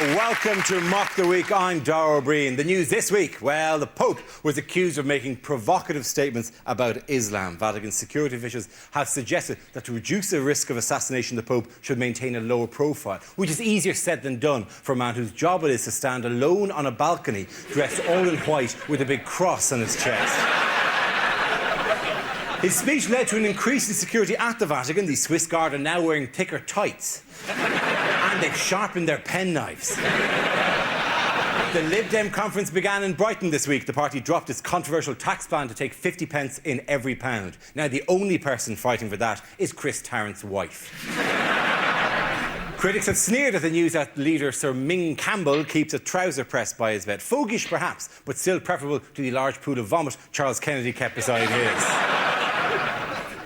welcome to Mock the Week. I'm Dara. The news this week, well, the Pope was accused of making provocative statements about Islam. Vatican security officials have suggested that to reduce the risk of assassination, the Pope should maintain a lower profile, which is easier said than done for a man whose job it is to stand alone on a balcony, dressed all in white with a big cross on his chest. His speech led to an increase in security at the Vatican. The Swiss Guard are now wearing thicker tights. And they've sharpened their penknives. The Lib Dem conference began in Brighton this week. The party dropped its controversial tax plan to take 50 pence in every pound. Now, the only person fighting for that is Chris Tarrant's wife. Critics have sneered at the news that leader Sir Ming Campbell keeps a trouser press by his bed. Fogish, perhaps, but still preferable to the large pool of vomit Charles Kennedy kept beside his.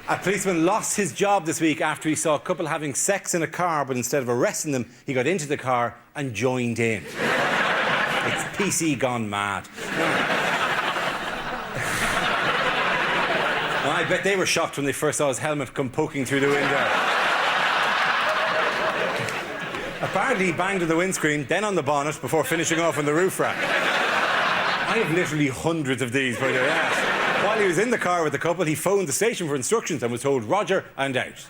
A policeman lost his job this week after he saw a couple having sex in a car, but instead of arresting them, he got into the car and joined in. It's PC gone mad. Well, I bet they were shocked when they first saw his helmet come poking through the window. Apparently, he banged on the windscreen, then on the bonnet, before finishing off on the roof rack. I have literally hundreds of these, by the way. While he was in the car with the couple, he phoned the station for instructions and was told, Roger, and out.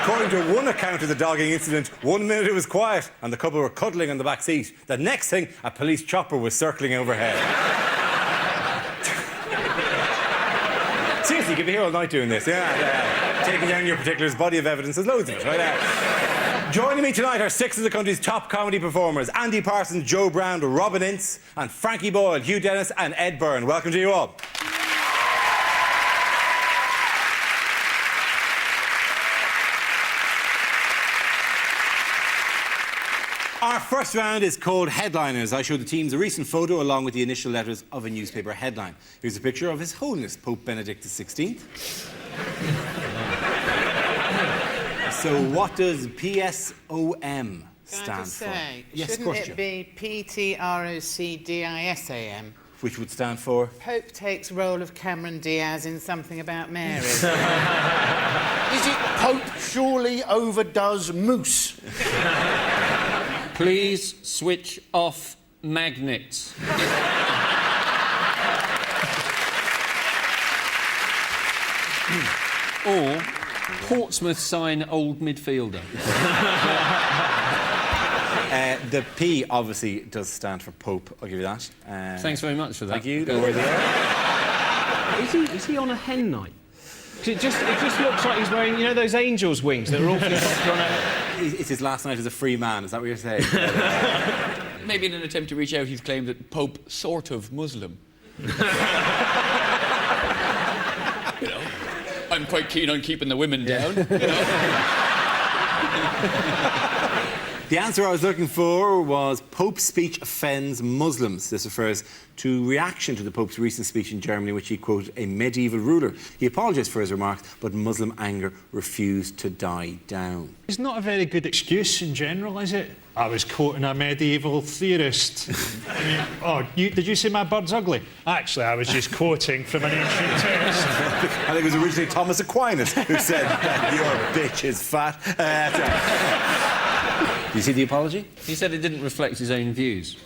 According to one account of the dogging incident, 1 minute it was quiet and the couple were cuddling on the back seat. The next thing, a police chopper was circling overhead. Seriously, you could be here all night doing this. Taking down your particulars, body of evidence, there's loads of it, right? Joining me tonight are 6 of the country's top comedy performers: Andy Parsons, Joe Brown, Robin Ince, and Frankie Boyle, Hugh Dennis and Ed Byrne. Welcome to you all. Our first round is called Headliners. I show the teams a recent photo along with the initial letters of a newspaper headline. Here's a picture of His Holiness Pope Benedict XVI. So what does PSOM stand for? Yes, shouldn't it be PTROCDISAM? Which would stand for? Pope takes role of Cameron Diaz in Something About Mary. Is it Pope surely overdoes moose? Please switch off magnets. Or Portsmouth sign old midfielder. The P obviously does stand for Pope. I'll give you that. Thanks very much for that. Thank you. Don't worry there. Is he on a hen night? It just looks like he's wearing, you know, those angels' wings that are awfully popular on a... It's his last night as a free man. Is that what you're saying? Maybe in an attempt to reach out, he's claimed that Pope sort of Muslim. You know, I'm quite keen on keeping the women down. You know? The answer I was looking for was Pope's speech offends Muslims. This refers to reaction to the Pope's recent speech in Germany, which he quoted a medieval ruler. He apologised for his remarks, but Muslim anger refused to die down. It's not a very good excuse in general, is it? I was quoting a medieval theorist. Did you say my bird's ugly? Actually, I was just quoting from an ancient text. I think it was originally Thomas Aquinas who said, your bitch is fat. Do you see the apology? He said it didn't reflect his own views,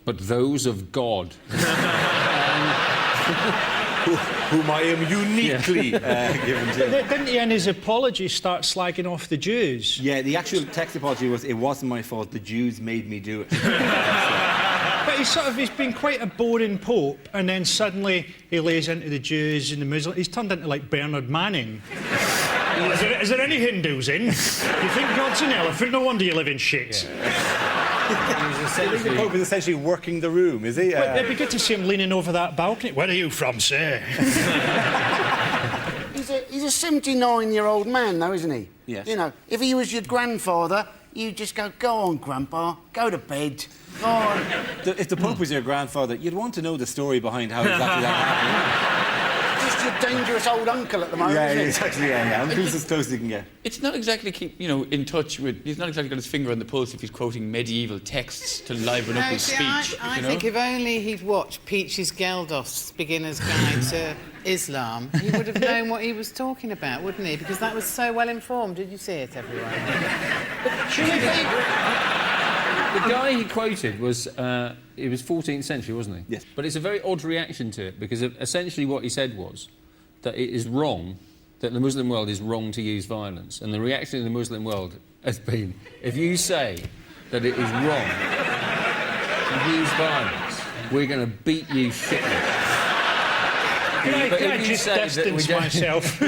but those of God. Whom I am uniquely given to. Didn't he, in his apology, start slagging off the Jews? Yeah, the actual text apology was, it wasn't my fault, the Jews made me do it. But he's been quite a boring Pope, and then suddenly he lays into the Jews and the Muslims. He's turned into, like, Bernard Manning. Is there any Hindus in? You think God's an elephant? No wonder you live in shit. The Pope is essentially working the room, is he? Well, it'd be good to see him leaning over that balcony. Where are you from, sir? He's a 79-year-old man, though, isn't he? Yes. You know, if he was your grandfather, you'd just go on, Grandpa, go to bed. Go on. If the Pope was your grandfather, you'd want to know the story behind how exactly that happened. Just a dangerous old uncle at the moment, Yeah, isn't he? he's actually, yeah. Who's as close as you can get? It's not exactly in touch with. He's not exactly got his finger on the pulse if he's quoting medieval texts to liven up No, his see, speech. I think if only he'd watched Peaches Geldof's Beginner's Guide to Islam, he would have known what he was talking about, wouldn't he? Because that was so well informed. Did you see it, everyone? The guy he quoted was, it was 14th century, wasn't he? Yes. But it's a very odd reaction to it, because essentially what he said was that it is wrong, that the Muslim world is wrong to use violence. And the reaction in the Muslim world has been, if you say that it is wrong to use violence, we're going to beat you shitless. But Can I if you just say that we distance don't- myself?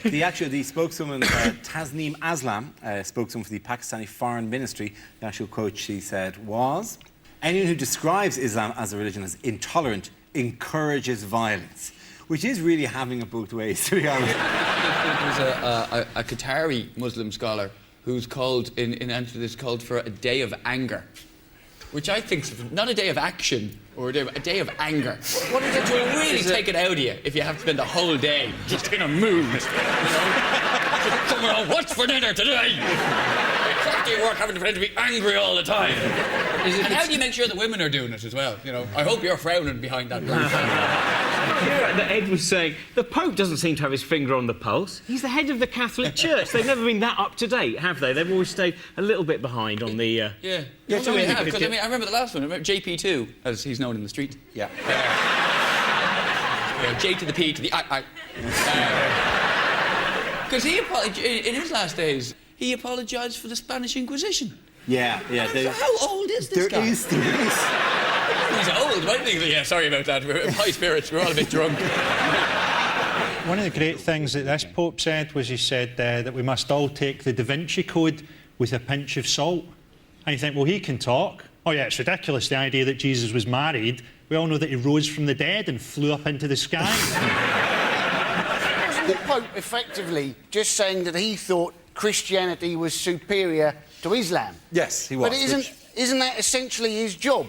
The spokeswoman, Tasneem Aslam, spokeswoman for the Pakistani Foreign Ministry, the actual quote she said was, anyone who describes Islam as a religion as intolerant encourages violence, which is really having it both ways, to be honest. There's a Qatari Muslim scholar who's called, in answer to this, called for a day of anger, which I think is not a day of action, or a day of anger. What is it to really take it out of you if you have to spend the whole day just in a mood, you know? Somewhere on, what's for dinner today? After your work, having to pretend to be angry all the time. And how do you make sure the women are doing it as well? You know, I hope you're frowning behind that black. That Ed was saying, the Pope doesn't seem to have his finger on the pulse. He's the head of the Catholic Church. They've never been that up to date, have they? They've always stayed a little bit behind on the... Yeah, Yeah, they have, because I remember the last one. I remember JP2, as he's known in the street. Yeah. J to the P to the I. Because in his last days, he apologised for the Spanish Inquisition. Yeah. How old is this guy? There is. He's old, right? Yeah, sorry about that. We're in high spirits. We're all a bit drunk. One of the great things that this Pope said was he said that we must all take the Da Vinci Code with a pinch of salt. And you think, well, he can talk. Oh, yeah, it's ridiculous, the idea that Jesus was married. We all know that he rose from the dead and flew up into the sky. Wasn't the Pope effectively just saying that he thought Christianity was superior to Islam? Yes, he was. But isn't that essentially his job?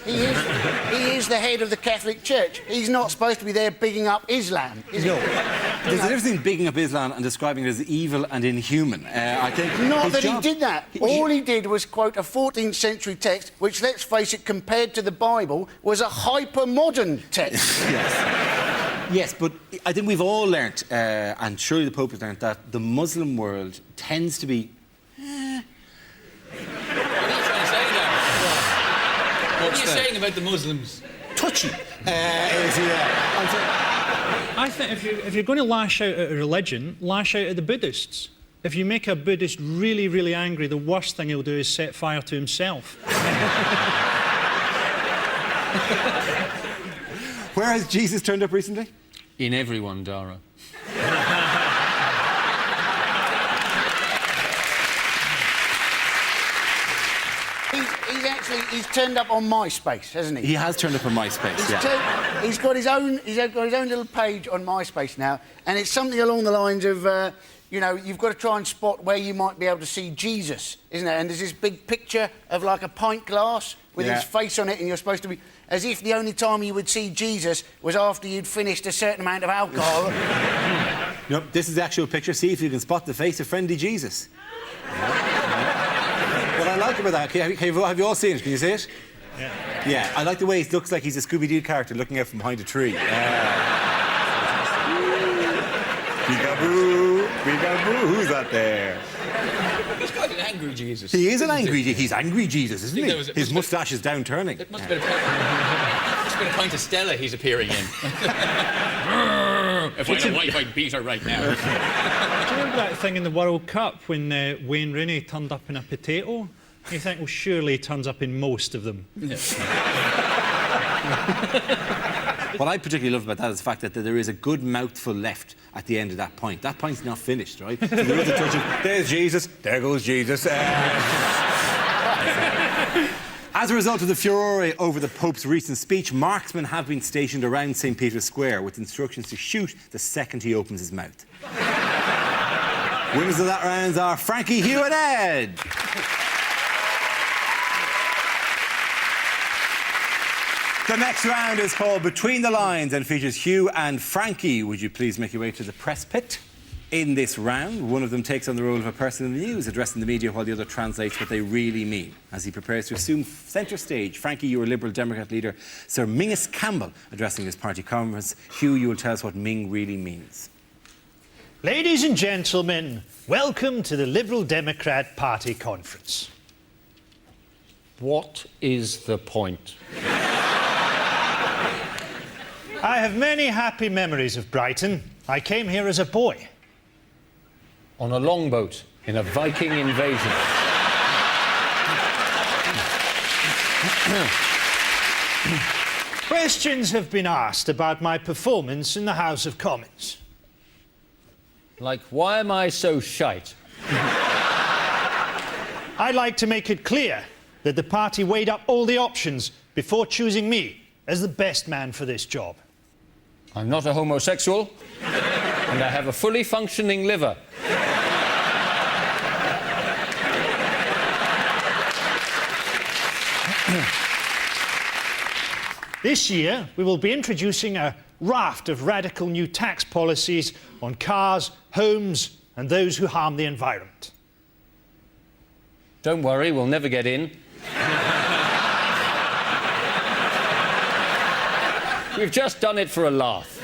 He is the head of the Catholic Church. He's not supposed to be there bigging up Islam, is he? No. There's a difference between bigging up Islam and describing it as evil and inhuman. I think Not that he did that. All he did was quote a 14th century text, which, let's face it, compared to the Bible, was a hyper-modern text. Yes, but I think we've all learnt, and surely the Pope has learnt, that the Muslim world tends to be... What are you saying about the Muslims? touchy. I think if you're going to lash out at a religion, lash out at the Buddhists. If you make a Buddhist really, really angry, the worst thing he'll do is set fire to himself. Where has Jesus turned up recently? In everyone, Dara. He's turned up on MySpace, hasn't he? He has turned up on MySpace, He's got his own little page on MySpace now, and it's something along the lines of, you know, you've got to try and spot where you might be able to see Jesus, isn't it? And there's this big picture of like a pint glass with his face on it, and you're supposed to be as if the only time you would see Jesus was after you'd finished a certain amount of alcohol. Nope, this is the actual picture. See if you can spot the face of friendly Jesus. What I like about that, have you all seen it? Can you see it? Yeah, I like the way it looks like he's a Scooby-Doo character looking out from behind a tree. Peekaboo, peekaboo, who's that there? He's quite an angry Jesus. He is an angry Jesus. He's angry Jesus, isn't he? His moustache is down-turning. It must have been a pint of Stella he's appearing in. If I had a wife, I'd beat her right now. Do you remember that thing in the World Cup when Wayne Rooney turned up in a potato? You think, well, surely he turns up in most of them. What I particularly love about that is the fact that there is a good mouthful left at the end of that pint. That pint's not finished, right? So there is a touch of, there's Jesus, there goes Jesus. As a result of the furore over the Pope's recent speech, marksmen have been stationed around St. Peter's Square with instructions to shoot the second he opens his mouth. Winners of that round are Frankie, Hugh and Ed. The next round is called Between the Lines and features Hugh and Frankie. Would you please make your way to the press pit? In this round, one of them takes on the role of a person in the news, addressing the media, while the other translates what they really mean. As he prepares to assume centre stage, Frankie, you are Liberal Democrat leader Sir Mingus Campbell addressing his party conference. Hugh, you will tell us what Ming really means. Ladies and gentlemen, welcome to the Liberal Democrat Party conference. What is the point? I have many happy memories of Brighton. I came here as a boy. On a longboat in a Viking invasion. Questions have been asked about my performance in the House of Commons. Like, why am I so shite? I'd like to make it clear that the party weighed up all the options before choosing me as the best man for this job. I'm not a homosexual, and I have a fully functioning liver. This year, we will be introducing a raft of radical new tax policies on cars, homes, and those who harm the environment. Don't worry, we'll never get in. We've just done it for a laugh.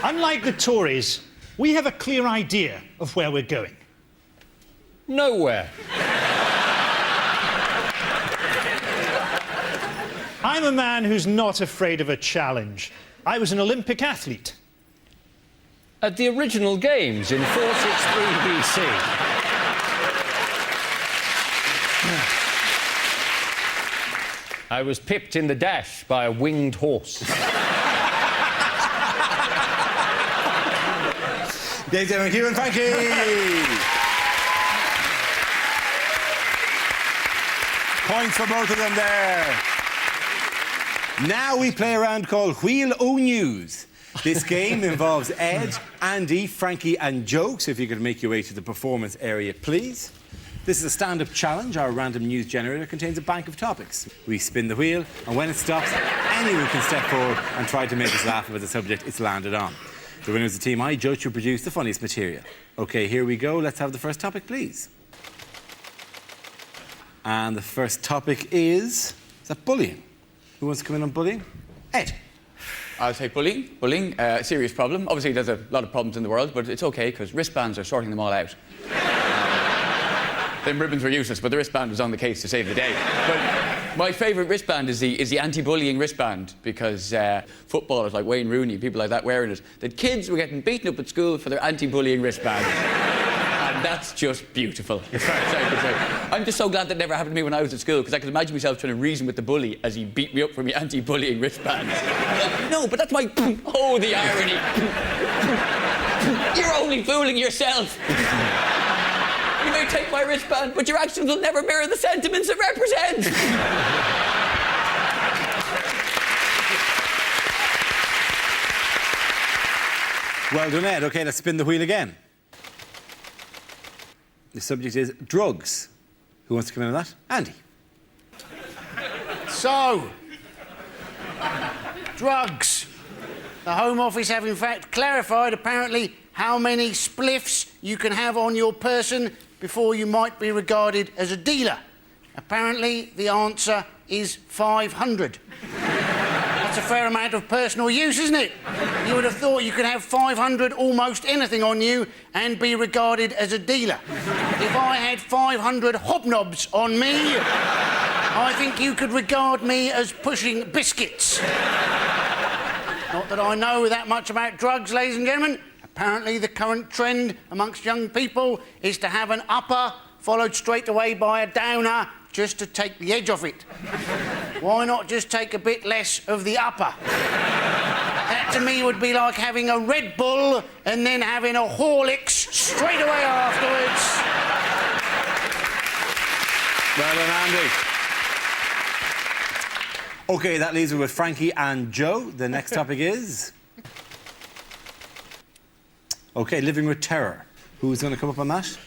Unlike the Tories, we have a clear idea of where we're going. Nowhere. I'm a man who's not afraid of a challenge. I was an Olympic athlete. At the original Games in 463 BC. I was pipped in the dash by a winged horse. Ladies and gentlemen, Hugh and Frankie! Points for both of them there. Now we play a round called Wheel O News. This game involves Ed, Andy, Frankie and Joe. So if you could make your way to the performance area, please. This is a stand-up challenge. Our random news generator contains a bank of topics. We spin the wheel, and when it stops, anyone can step forward and try to make us laugh about the subject it's landed on. The winner is the team I judge to produce the funniest material. OK, here we go. Let's have the first topic, please. And the first topic is that bullying? Who wants to come in on bullying? Ed. I'll take bullying. Bullying, serious problem. Obviously, there's a lot of problems in the world, but it's OK, because wristbands are sorting them all out. Them ribbons were useless, but the wristband was on the case to save the day. But my favourite wristband is the anti-bullying wristband, because footballers like Wayne Rooney, people like that wearing it, that kids were getting beaten up at school for their anti-bullying wristband. And that's just beautiful, as far as I can say. I'm just so glad that never happened to me when I was at school, because I could imagine myself trying to reason with the bully as he beat me up for my anti-bullying wristband. No, but that's my... Oh, the irony. You're only fooling yourself. You may take my wristband, but your actions will never mirror the sentiments it represents. Well done, Ed. OK, let's spin the wheel again. The subject is drugs. Who wants to come in on that? Andy. So, drugs. The Home Office have in fact clarified apparently how many spliffs you can have on your person before you might be regarded as a dealer. Apparently the answer is 500. That's a fair amount of personal use, isn't it? You would have thought you could have 500 almost anything on you and be regarded as a dealer. If I had 500 hobnobs on me, I think you could regard me as pushing biscuits. Not that I know that much about drugs, ladies and gentlemen. Apparently the current trend amongst young people is to have an upper followed straight away by a downer just to take the edge off it. Why not just take a bit less of the upper? That to me would be like having a Red Bull and then having a Horlicks straight away afterwards. Well done, Andy. OK, that leaves us with Frankie and Joe. The next topic is... OK, living with terror. Who's going to come up on that?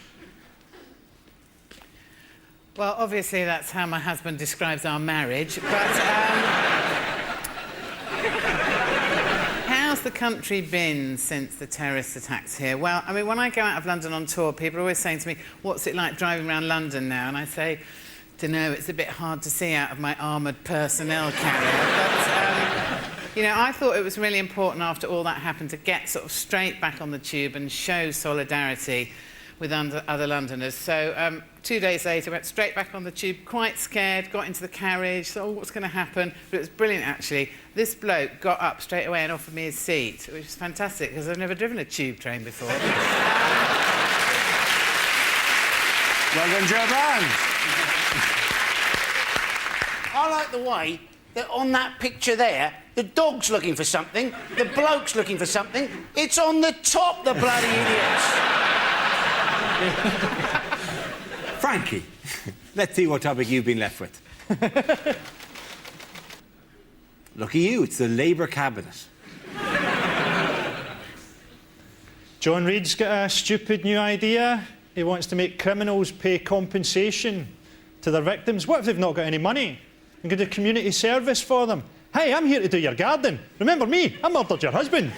Well, obviously that's how my husband describes our marriage, but how's the country been since the terrorist attacks here? Well, I mean, when I go out of London on tour, people are always saying to me, what's it like driving around London now? And I say, dunno, it's a bit hard to see out of my armoured personnel carrier. But, you know, I thought it was really important after all that happened to get sort of straight back on the tube and show solidarity with other Londoners. So 2 days later, went straight back on the tube, quite scared, got into the carriage, thought, oh, what's going to happen? But it was brilliant, actually. This bloke got up straight away and offered me his seat, which is fantastic, because I've never driven a tube train before. Well done, Joe Brown. I like the way that on that picture there, the dog's looking for something, the bloke's looking for something. It's on the top, the bloody idiots. Frankie, let's see what topic you've been left with. Look at you, it's the Labour cabinet. John Reid's got a stupid new idea. He wants to make criminals pay compensation to their victims. What if they've not got any money? And get a community service for them. Hey, I'm here to do your garden. Remember me? I murdered your husband.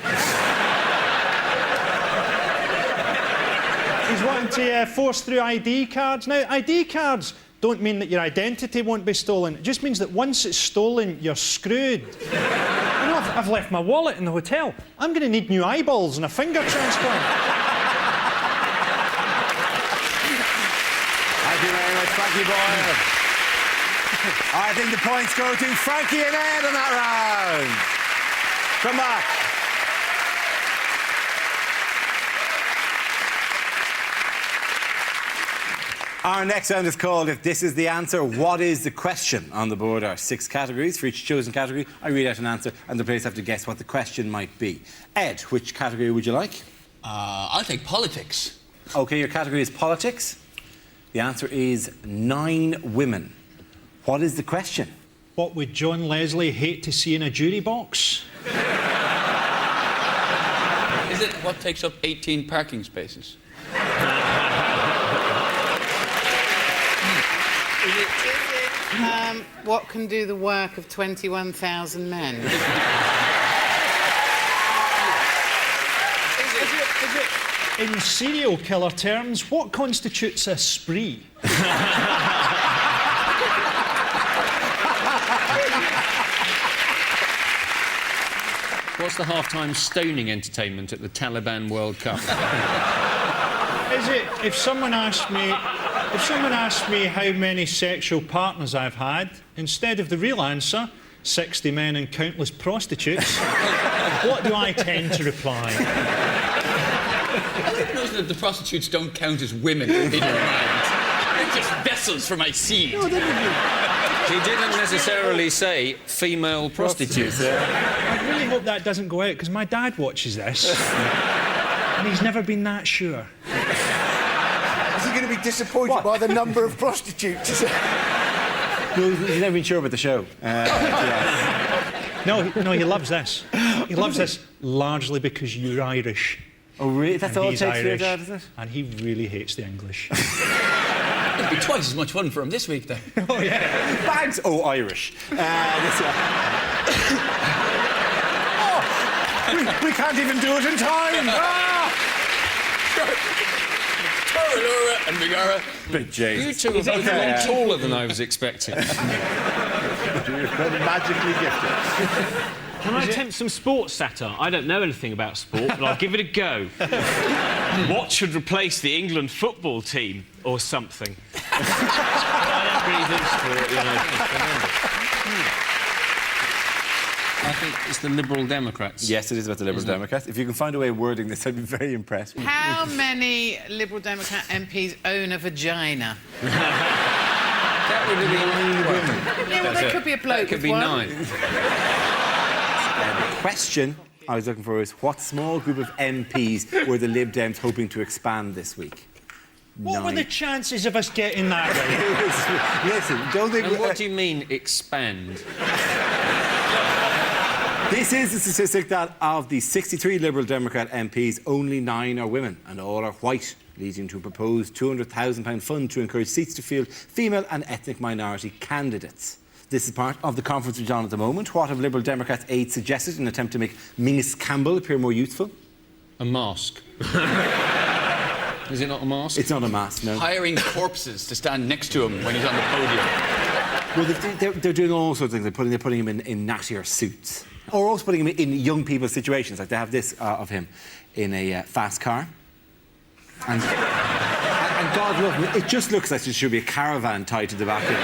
He's wanting to force through ID cards. Now, ID cards don't mean that your identity won't be stolen. It just means that once it's stolen, you're screwed. You know, I've left my wallet in the hotel. I'm going to need new eyeballs and a finger transplant. Thank you very much, Frankie Boyle. I think the points go to Frankie and Ed on that round. Come back. Our next round is called If This Is the Answer, What Is the Question? On the board are 6 categories. For each chosen category, I read out an answer and the players have to guess what the question might be. Ed, which category would you like? I'll take politics. OK, your category is politics. The answer is 9 women. What is the question? What would John Leslie hate to see in a jury box? Is it what takes up 18 parking spaces? What can do the work of 21,000 men? In serial killer terms, what constitutes a spree? What's the half-time stoning entertainment at the Taliban World Cup? Is it, if someone asked me how many sexual partners I've had, instead of the real answer, 60 men and countless prostitutes, what do I tend to reply? I didn't know that the prostitutes don't count as women in your mind. They're just vessels for my seed. He didn't necessarily say female prostitutes. I really hope that doesn't go out, because my dad watches this. And he's never been that sure. Is he going to be disappointed by the number of prostitutes? No, he's never been sure about the show. No, he loves this. He loves this largely because you're Irish. Oh, really? That's And all it he's takes for your Irish, dad, is it? and he really hates the English. It'll be twice as much fun for him this week, then. Oh, yeah. Bags? Oh, Irish. We can't even do it in time. Toralura and Megara. Big James. You two are both a lot taller than I was expecting. You're magically gifted. Can I attempt some sports satire? I don't know anything about sport, but I'll give it a go. What should replace the England football team or something? I don't really do sport, you know. I think it's the Liberal Democrats. Yes, it is about the Liberal Democrats. If you can find a way of wording this, I'd be very impressed. How many Liberal Democrat MPs own a vagina? That would be 9 women. Yeah, well, there could be a bloke That could with be one. 9. The question I was looking for is what small group of MPs were the Lib Dems hoping to expand this week? What were the chances of us getting that right? Listen, don't think... And what do you mean, expand? This is the statistic that of the 63 Liberal Democrat MPs, only 9 are women, and all are white leading to a proposed £200,000 fund to encourage seats to field female and ethnic minority candidates. This is part of the conference which is on at the moment. What have Liberal Democrats' aides suggested in an attempt to make Mingus Campbell appear more youthful? A mask. Is it not a mask? It's not a mask, no. Hiring corpses to stand next to him when he's on the podium. Well, they're doing all sorts of things. They're putting him in nattier suits. Or also putting him in young people's situations. Like they have this of him in a fast car. And God love him, it just looks like there should be a caravan tied to the back of it.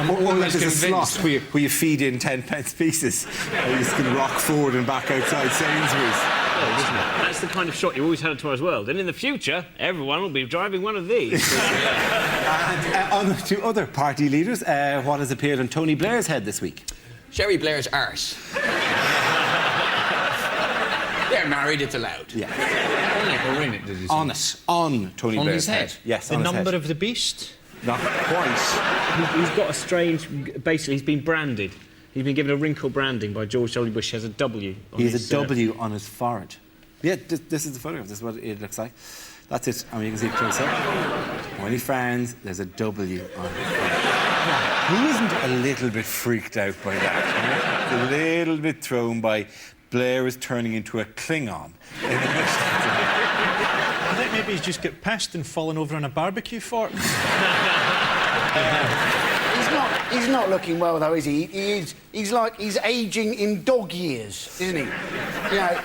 Or like there's a slot where you feed in 10 pence pieces. And you just can rock forward and back outside Sainsbury's. That's the kind of shot you always had at Tomorrow's World. And in the future, everyone will be driving one of these. And on to other party leaders. What has appeared on Tony Blair's head this week? Sherry Blair's arse. They're married, it's allowed. Yeah. Or in it, did you say? On Tony On Blair's his head? Yes, The on his number head. of the beast? Not quite. He's got a strange... Basically, he's been branded. He's been given a wrinkle branding by George W. Bush. He has a W on He his... has a W on his forehead. Yeah, this is the photograph. This is what it looks like. That's it. I mean, you can see it close up. When he frowns, there's a W on his forehead. Who isn't a little bit freaked out by that? A little bit thrown by Blair is turning into a Klingon. I think maybe he's just got pissed and fallen over on a barbecue fork. He's not looking well, though, is he? He's like he's ageing in dog years, isn't he? You know,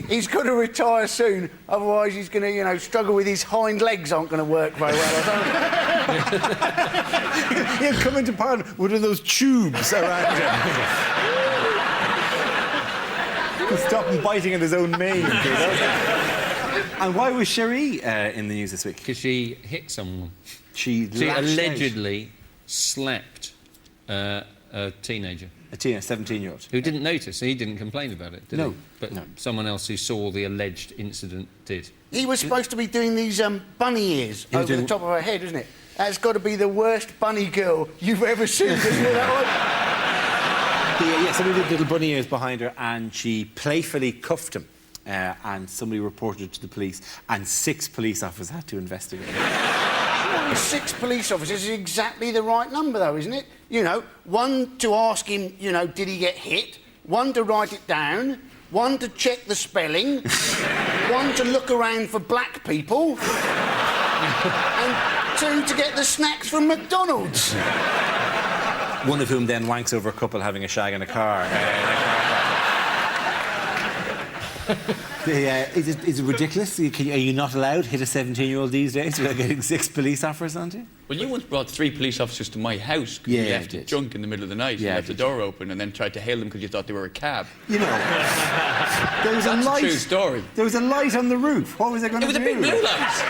he's got to retire soon, otherwise he's going to, struggle with his hind legs aren't going to work very well, I don't. He'll come into Parliament with one of those tubes around him. He'll stop him biting at his own mane. And why was Cherie in the news this week? Because she hit someone. She allegedly slapped a teenager. A 17-year-old. Who didn't notice. He didn't complain about it, did No. he? But No. someone else who saw the alleged incident did. He was supposed to be doing these bunny ears was over the doing- top of her head, isn't it? That's got to be the worst bunny girl you've ever seen, isn't it, that one? Somebody did little bunny ears behind her and she playfully cuffed him. And somebody reported it to the police and 6 police officers had to investigate. 6 police officers is exactly the right number, though, isn't it? One to ask him, did he get hit? One to write it down. One to check the spelling. One to look around for black people. And 2 to get the snacks from McDonald's. One of whom then wanks over a couple having a shag in a car. Is it ridiculous? Are you not allowed to hit a 17-year-old these days without getting 6 police officers onto you? Well, you once brought 3 police officers to my house because you Yeah, left I it did. drunk in the middle of the night. Yeah, You I left the did. door open and then tried to hail them because you thought they were a cab. There was That's a light. a true story. There was a light on the roof. What was I going It to was do? a big blue light.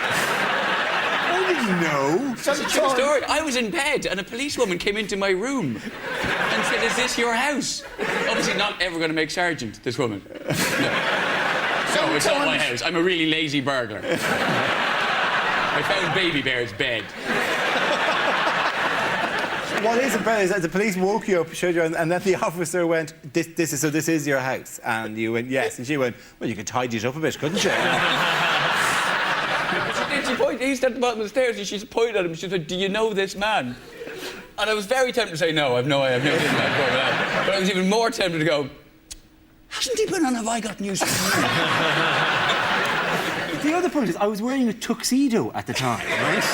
How did you know? That's a true story. I was in bed and a policewoman came into my room and said, "Is this your house?" Obviously not ever going to make sergeant, this woman. No, it's not my house. I'm a really lazy burglar. I found Baby Bear's bed. What is it, is that the police woke you up, showed you, and then the officer went, this is your house? And you went, yes. And she went, well, you could tidy it up a bit, couldn't you? She pointed, he stood at the bottom of the stairs and she pointed at him. She said, "Do you know this man?" And I was very tempted to say, "No, I've no idea. I've never seen this man before." But I was even more tempted to go, "Hasn't he been on Have I Got News for You?" The other point is, I was wearing a tuxedo at the time, right?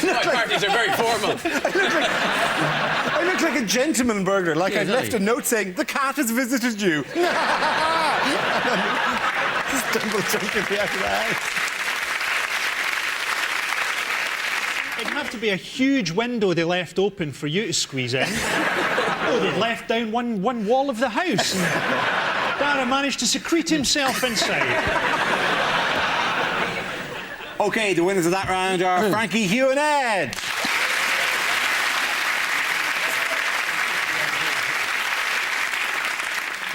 My parties are very formal. I looked like a gentleman burglar, like I'd left a note saying, the cat has visited you. Just double jumping me out of the house. It'd have to be a huge window they left open for you to squeeze in. Oh, they'd left down one wall of the house. And Dara managed to secrete himself inside. OK, the winners of that round are Frankie, Hugh and Ed.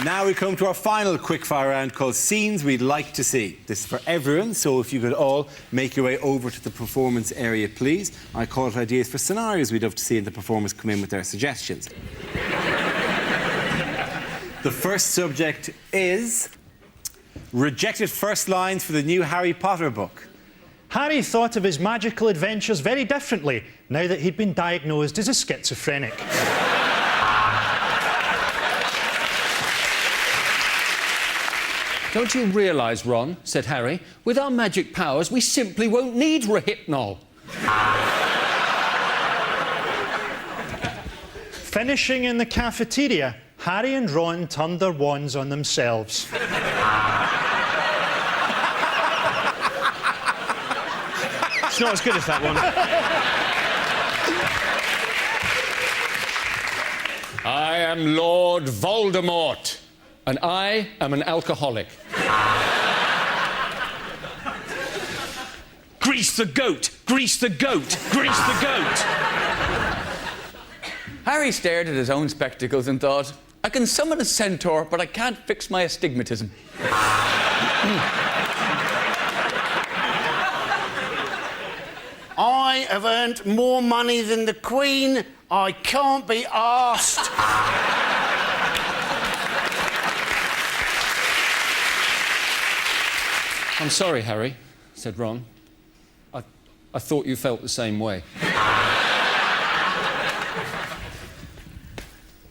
Now we come to our final quickfire round called Scenes We'd Like to See. This is for everyone, so if you could all make your way over to the performance area, please. I call it ideas for scenarios we'd love to see, and the performers come in with their suggestions. The first subject is rejected first lines for the new Harry Potter book. Harry thought of his magical adventures very differently now that he'd been diagnosed as a schizophrenic. Don't you realise, Ron, said Harry, with our magic powers, we simply won't need Rohypnol. Finishing in the cafeteria, Harry and Ron turned their wands on themselves. It's not as good as that one. I am Lord Voldemort, and I am an alcoholic. Grease the goat! Grease the goat! Grease the goat! Harry stared at his own spectacles and thought, I can summon a centaur, but I can't fix my astigmatism. I have earned more money than the Queen. I can't be arsed. I'm sorry, Harry, said Ron. I thought you felt the same way.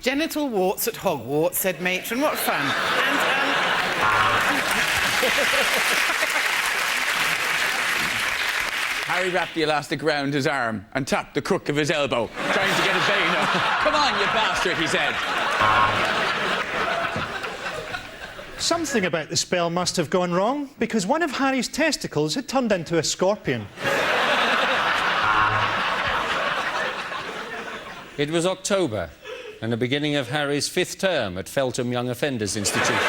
Genital warts at Hogwarts, said Matron. What fun. And, Harry wrapped the elastic round his arm and tapped the crook of his elbow, trying to get his vein up. Come on, you bastard, he said. Something about the spell must have gone wrong, because one of Harry's testicles had turned into a scorpion. It was October, and the beginning of Harry's 5th term at Feltham Young Offenders Institute.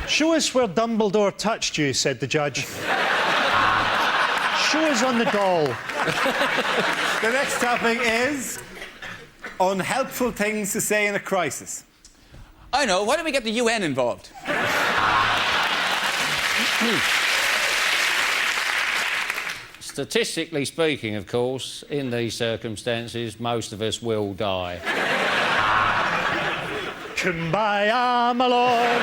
Show us where Dumbledore touched you, said the judge. Show us on the doll. The next topic is unhelpful things to say in a crisis. I know, why don't we get the UN involved? Statistically speaking, of course, in these circumstances, most of us will die. Kumbaya, my lord.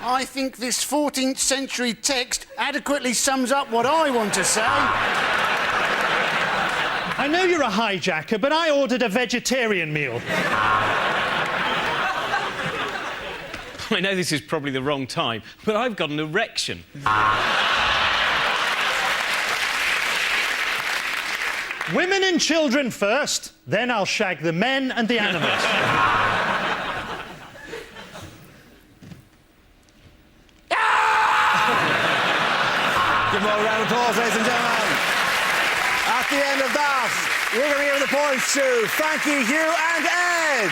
I think this 14th century text adequately sums up what I want to say. I know you're a hijacker, but I ordered a vegetarian meal. I know this is probably the wrong time, but I've got an erection. Women and children first, then I'll shag the men and the animals. Give them all a round of applause, ladies and gentlemen. At the end of that, we're going to give the points to Frankie, Hugh and Ed.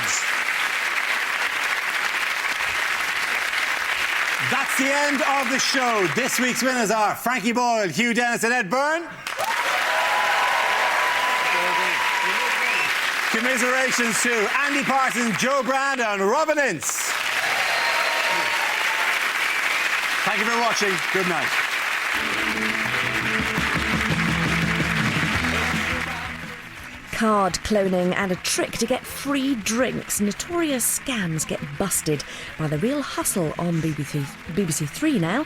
That's the end of the show. This week's winners are Frankie Boyle, Hugh Dennis and Ed Byrne. Commiserations to Andy Parsons, Joe Brand and Robin Ince. Thank you for watching. Good night. Card cloning and a trick to get free drinks. Notorious scams get busted by The Real Hustle on BBC Three now.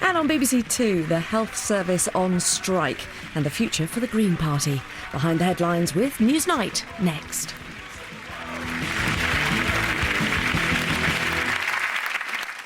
And on BBC Two, the health service on strike and the future for the Green Party. Behind the headlines with Newsnight next.